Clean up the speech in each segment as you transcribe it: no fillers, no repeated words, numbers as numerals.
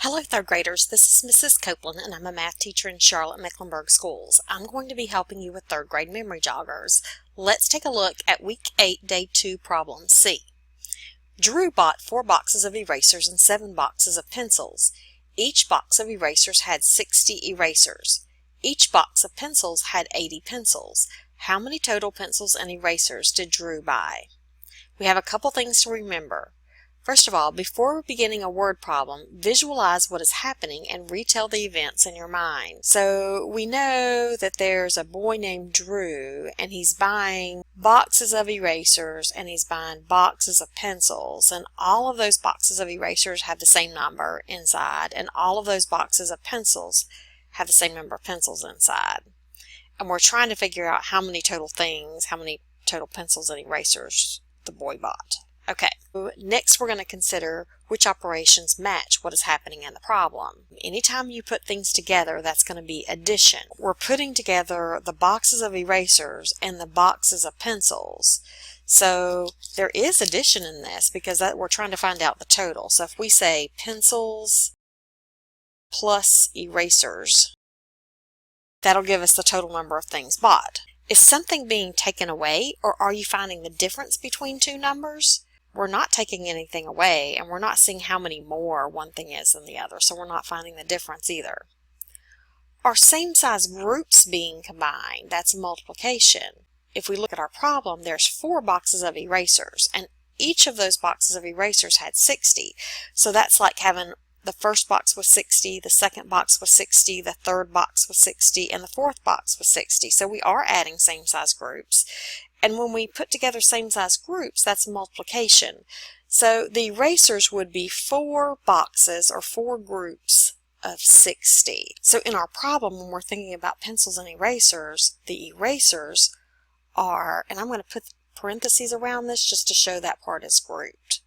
Hello third graders, this is Mrs. Copeland and I'm a math teacher in Charlotte-Mecklenburg Schools. I'm going to be helping you with third grade memory joggers. Let's take a look at week 8, day 2, problem C. Drew bought 4 boxes of erasers and 7 boxes of pencils. Each box of erasers had 60 erasers. Each box of pencils had 80 pencils. How many total pencils and erasers did Drew buy? We have a couple things to remember. First of all, before beginning a word problem, visualize what is happening and retell the events in your mind. So we know that there's a boy named Drew and he's buying boxes of erasers and he's buying boxes of pencils, and all of those boxes of erasers have the same number inside and all of those boxes of pencils have the same number of pencils inside. And we're trying to figure out how many total pencils and erasers the boy bought. Okay, next we're going to consider which operations match what is happening in the problem. Anytime you put things together, that's going to be addition. We're putting together the boxes of erasers and the boxes of pencils. So there is addition in this because we're trying to find out the total. So if we say pencils plus erasers, that'll give us the total number of things bought. Is something being taken away, or are you finding the difference between two numbers? We're not taking anything away, and we're not seeing how many more one thing is than the other, so we're not finding the difference either. Are same size groups being combined? That's multiplication. If we look at our problem, there's 4 boxes of erasers, and each of those boxes of erasers had 60. So that's like having the first box was 60, the second box was 60, the third box was 60, and the fourth box was 60. So we are adding same size groups. And when we put together same size groups, that's multiplication. So the erasers would be 4 boxes or 4 groups of 60. So in our problem, when we're thinking about pencils and erasers, the erasers are, and I'm going to put parentheses around this just to show that part is grouped,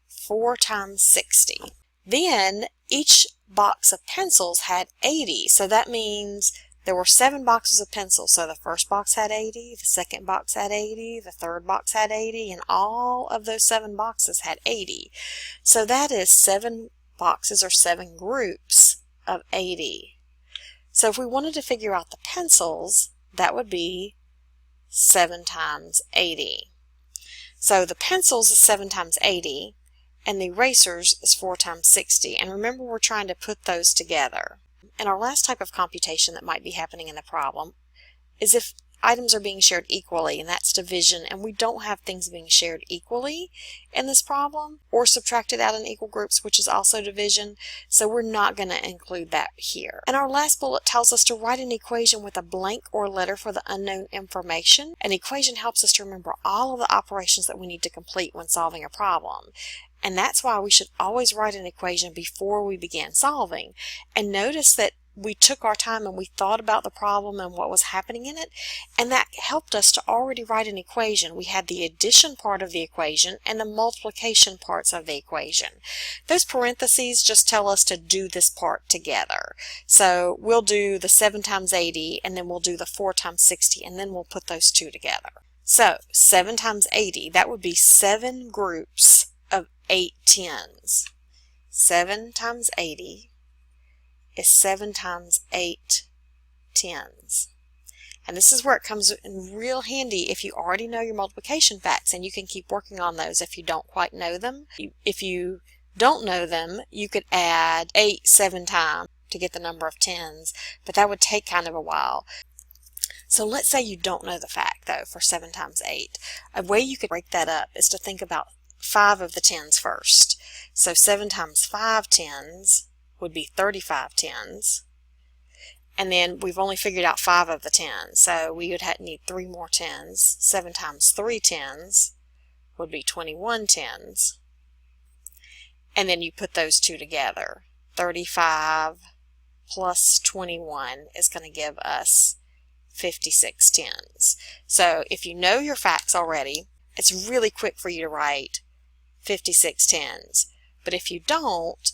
4 times 60. Then each box of pencils had 80, so that means there were 7 boxes of pencils. So the first box had 80, the second box had 80, the third box had 80, and all of those 7 boxes had 80. So that is 7 boxes or 7 groups of 80. So if we wanted to figure out the pencils, that would be 7 times 80. So the pencils is 7 times 80. And the erasers is 4 times 60. And remember, we're trying to put those together. And our last type of computation that might be happening in the problem is if items are being shared equally, and that's division, and we don't have things being shared equally in this problem, or subtracted out in equal groups, which is also division, so we're not going to include that here. And our last bullet tells us to write an equation with a blank or letter for the unknown information. An equation helps us to remember all of the operations that we need to complete when solving a problem. And that's why we should always write an equation before we begin solving. And notice that we took our time and we thought about the problem and what was happening in it, and that helped us to already write an equation. We had the addition part of the equation and the multiplication parts of the equation. Those parentheses just tell us to do this part together. So we'll do the 7 times 80, and then we'll do the 4 times 60, and then we'll put those two together. So 7 times 80, that would be 7 groups of 8 tens. 7 times 80 is 7 times 8 tens. And this is where it comes in real handy if you already know your multiplication facts, and you can keep working on those if you don't quite know them. If you don't know them, you could add 8 7 times to get the number of tens, but that would take kind of a while. So let's say you don't know the fact, though, for 7 times 8. A way you could break that up is to think about 5 of the tens first. So 7 times 5 tens would be 35 tens. And then we've only figured out 5 of the tens, so we would need 3 more tens. 7 times 3 tens would be 21 tens. And then you put those two together. 35 plus 21 is going to give us 56 tens. So if you know your facts already, it's really quick for you to write 56 tens. But if you don't,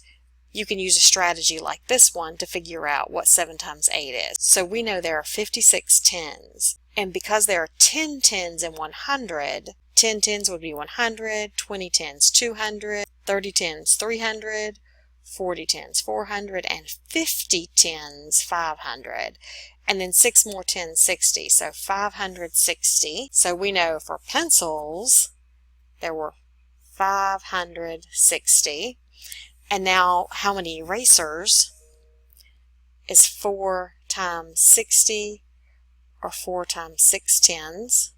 you can use a strategy like this one to figure out what 7 times 8 is. So we know there are 56 tens. And because there are 10 tens in 100, 10 tens would be 100, 20 tens 200, 30 tens 300, 40 tens, 400, and 50 tens, 500. And then 6 more tens, 60. So 560. So we know for pencils, there were 560. And now how many erasers is 4 times 60, or 4 times 6 tens?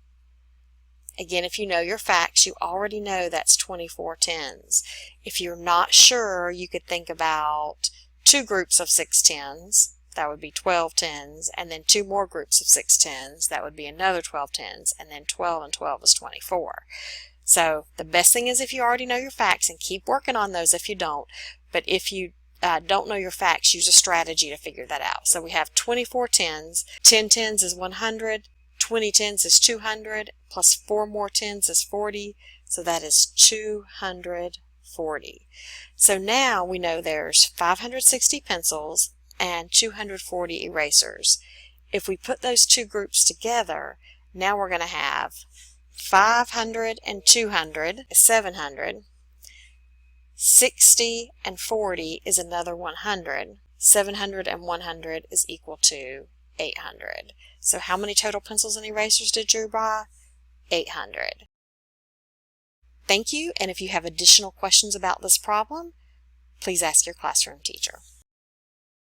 Again, if you know your facts, you already know that's 24 tens. If you're not sure, you could think about 2 groups of 6 tens. That would be 12 tens, and then 2 more groups of 6 tens. That would be another 12 tens, and then 12 and 12 is 24. So the best thing is if you already know your facts, and keep working on those if you don't. But if you don't know your facts, use a strategy to figure that out. So we have 24 tens. 10 tens is 100. 20 tens is 200, plus 4 more tens is 40, so that is 240. So now we know there's 560 pencils and 240 erasers. If we put those two groups together, now we're going to have 500 and 200 is 700. 60 and 40 is another 100. 700 and 100 is equal to 800. So how many total pencils and erasers did Drew buy? 800. Thank you, and if you have additional questions about this problem, please ask your classroom teacher.